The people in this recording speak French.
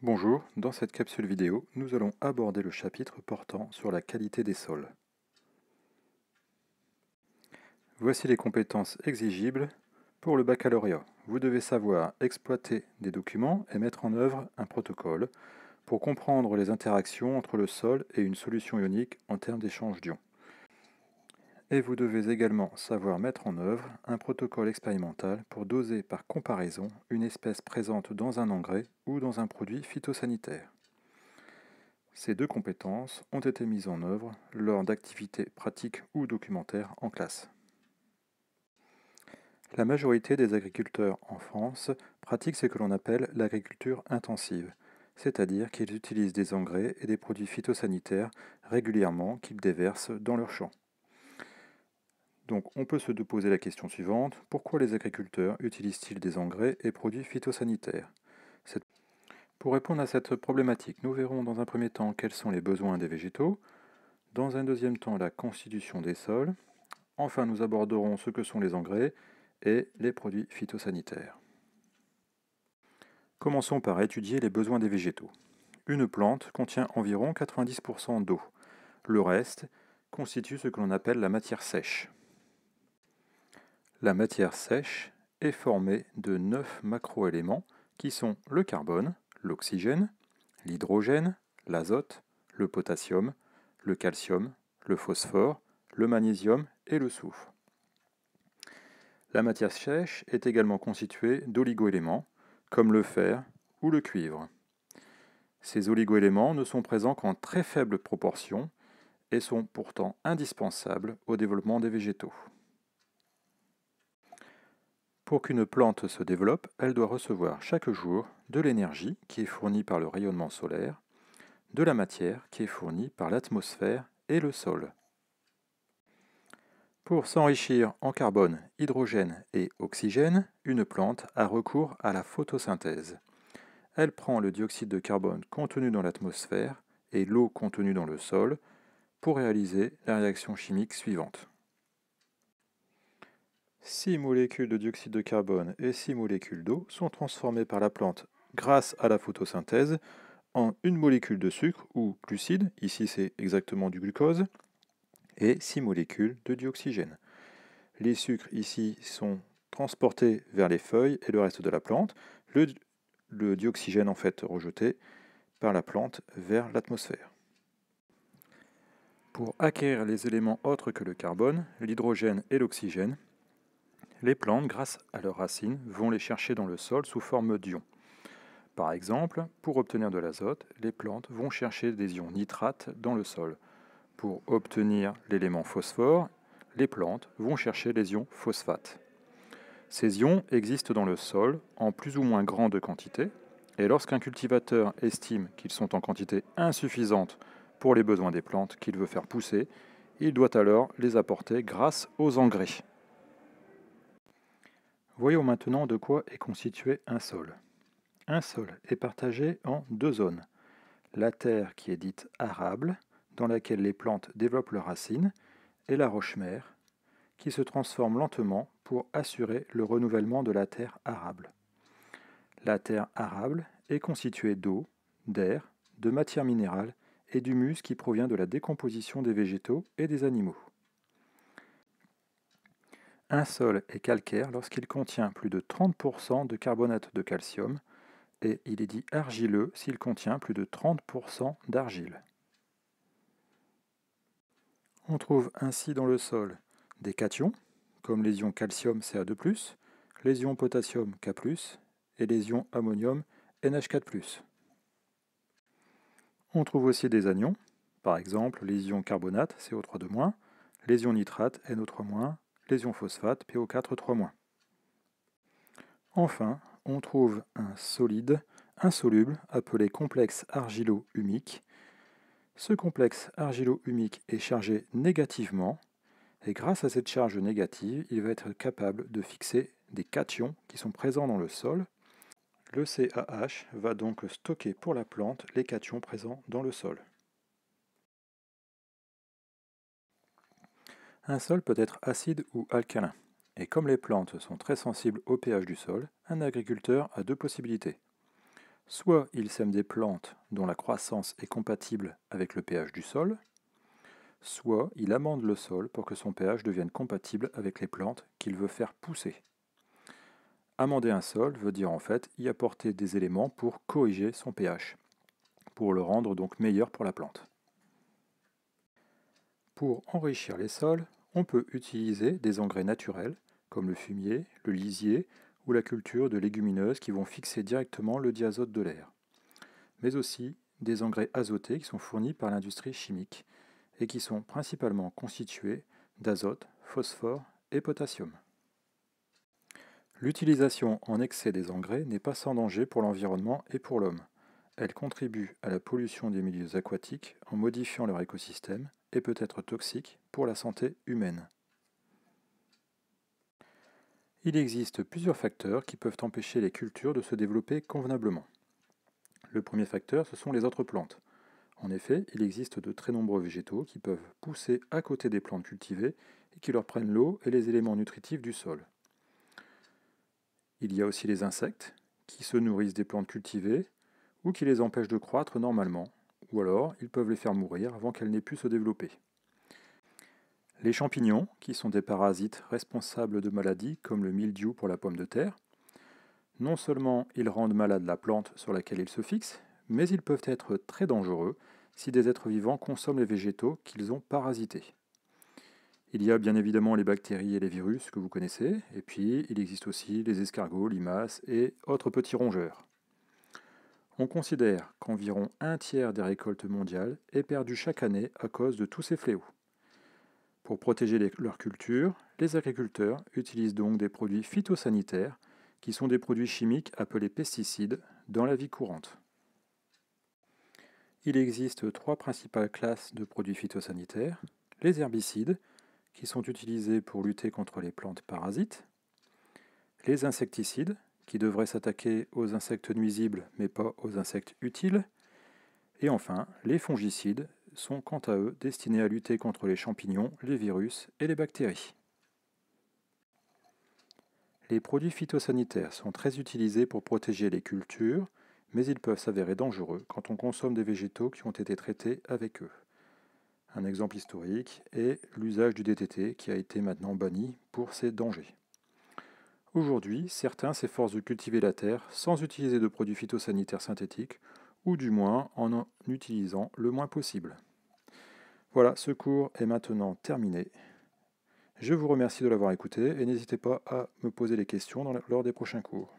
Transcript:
Bonjour, dans cette capsule vidéo, nous allons aborder le chapitre portant sur la qualité des sols. Voici les compétences exigibles pour le baccalauréat. Vous devez savoir exploiter des documents et mettre en œuvre un protocole pour comprendre les interactions entre le sol et une solution ionique en termes d'échange d'ions. Et vous devez également savoir mettre en œuvre un protocole expérimental pour doser par comparaison une espèce présente dans un engrais ou dans un produit phytosanitaire. Ces deux compétences ont été mises en œuvre lors d'activités pratiques ou documentaires en classe. La majorité des agriculteurs en France pratiquent ce que l'on appelle l'agriculture intensive, c'est-à-dire qu'ils utilisent des engrais et des produits phytosanitaires régulièrement qu'ils déversent dans leurs champs. Donc on peut se poser la question suivante, pourquoi les agriculteurs utilisent-ils des engrais et produits phytosanitaires ? Pour répondre à cette problématique, nous verrons dans un premier temps quels sont les besoins des végétaux, dans un deuxième temps la constitution des sols, enfin nous aborderons ce que sont les engrais et les produits phytosanitaires. Commençons par étudier les besoins des végétaux. Une plante contient environ 90% d'eau. Le reste constitue ce que l'on appelle la matière sèche. La matière sèche est formée de 9 macroéléments qui sont le carbone, l'oxygène, l'hydrogène, l'azote, le potassium, le calcium, le phosphore, le magnésium et le soufre. La matière sèche est également constituée d'oligoéléments, comme le fer ou le cuivre. Ces oligoéléments ne sont présents qu'en très faible proportion et sont pourtant indispensables au développement des végétaux. Pour qu'une plante se développe, elle doit recevoir chaque jour de l'énergie qui est fournie par le rayonnement solaire, de la matière qui est fournie par l'atmosphère et le sol. Pour s'enrichir en carbone, hydrogène et oxygène, une plante a recours à la photosynthèse. Elle prend le dioxyde de carbone contenu dans l'atmosphère et l'eau contenue dans le sol pour réaliser la réaction chimique suivante. 6 molécules de dioxyde de carbone et 6 molécules d'eau sont transformées par la plante grâce à la photosynthèse en une molécule de sucre ou glucide, ici c'est exactement du glucose, et 6 molécules de dioxygène. Les sucres ici sont transportés vers les feuilles et le reste de la plante, le dioxygène en fait rejeté par la plante vers l'atmosphère. Pour acquérir les éléments autres que le carbone, l'hydrogène et l'oxygène, les plantes, grâce à leurs racines, vont les chercher dans le sol sous forme d'ions. Par exemple, pour obtenir de l'azote, les plantes vont chercher des ions nitrates dans le sol. Pour obtenir l'élément phosphore, les plantes vont chercher les ions phosphates. Ces ions existent dans le sol en plus ou moins grande quantité, et lorsqu'un cultivateur estime qu'ils sont en quantité insuffisante pour les besoins des plantes qu'il veut faire pousser, il doit alors les apporter grâce aux engrais. Voyons maintenant de quoi est constitué un sol. Un sol est partagé en deux zones. La terre qui est dite arable, dans laquelle les plantes développent leurs racines, et la roche-mère, qui se transforme lentement pour assurer le renouvellement de la terre arable. La terre arable est constituée d'eau, d'air, de matière minérale et d'humus qui provient de la décomposition des végétaux et des animaux. Un sol est calcaire lorsqu'il contient plus de 30% de carbonate de calcium et il est dit argileux s'il contient plus de 30% d'argile. On trouve ainsi dans le sol des cations, comme les ions calcium Ca2+, les ions potassium K+, et les ions ammonium NH4+. On trouve aussi des anions, par exemple les ions carbonate CO3-, les ions nitrate NO3-, les ions phosphate PO4-3-. Enfin, on trouve un solide insoluble appelé complexe argilo-humique. Ce complexe argilo-humique est chargé négativement et grâce à cette charge négative, il va être capable de fixer des cations qui sont présents dans le sol. Le CaH va donc stocker pour la plante les cations présents dans le sol. Un sol peut être acide ou alcalin. Et comme les plantes sont très sensibles au pH du sol, un agriculteur a deux possibilités. Soit il sème des plantes dont la croissance est compatible avec le pH du sol, soit il amende le sol pour que son pH devienne compatible avec les plantes qu'il veut faire pousser. Amender un sol veut dire en fait y apporter des éléments pour corriger son pH, pour le rendre donc meilleur pour la plante. Pour enrichir les sols, on peut utiliser des engrais naturels, comme le fumier, le lisier ou la culture de légumineuses qui vont fixer directement le diazote de l'air, mais aussi des engrais azotés qui sont fournis par l'industrie chimique et qui sont principalement constitués d'azote, phosphore et potassium. L'utilisation en excès des engrais n'est pas sans danger pour l'environnement et pour l'homme. Elle contribue à la pollution des milieux aquatiques en modifiant leur écosystème et peut être toxique pour la santé humaine. Il existe plusieurs facteurs qui peuvent empêcher les cultures de se développer convenablement. Le premier facteur, ce sont les autres plantes. En effet, il existe de très nombreux végétaux qui peuvent pousser à côté des plantes cultivées et qui leur prennent l'eau et les éléments nutritifs du sol. Il y a aussi les insectes qui se nourrissent des plantes cultivées ou qui les empêchent de croître normalement, ou alors ils peuvent les faire mourir avant qu'elles n'aient pu se développer. Les champignons, qui sont des parasites responsables de maladies comme le mildiou pour la pomme de terre, non seulement ils rendent malade la plante sur laquelle ils se fixent, mais ils peuvent être très dangereux si des êtres vivants consomment les végétaux qu'ils ont parasités. Il y a bien évidemment les bactéries et les virus que vous connaissez, et puis il existe aussi les escargots, limaces et autres petits rongeurs. On considère qu'environ un tiers des récoltes mondiales est perdu chaque année à cause de tous ces fléaux. Pour protéger leur culture, les agriculteurs utilisent donc des produits phytosanitaires, qui sont des produits chimiques appelés pesticides, dans la vie courante. Il existe trois principales classes de produits phytosanitaires: les herbicides, qui sont utilisés pour lutter contre les plantes parasites, les insecticides, qui devraient s'attaquer aux insectes nuisibles mais pas aux insectes utiles, et enfin les fongicides sont quant à eux destinés à lutter contre les champignons, les virus et les bactéries. Les produits phytosanitaires sont très utilisés pour protéger les cultures, mais ils peuvent s'avérer dangereux quand on consomme des végétaux qui ont été traités avec eux. Un exemple historique est l'usage du DDT qui a été maintenant banni pour ses dangers. Aujourd'hui, certains s'efforcent de cultiver la terre sans utiliser de produits phytosanitaires synthétiques, ou du moins en utilisant le moins possible. Voilà, ce cours est maintenant terminé. Je vous remercie de l'avoir écouté et n'hésitez pas à me poser des questions lors des prochains cours.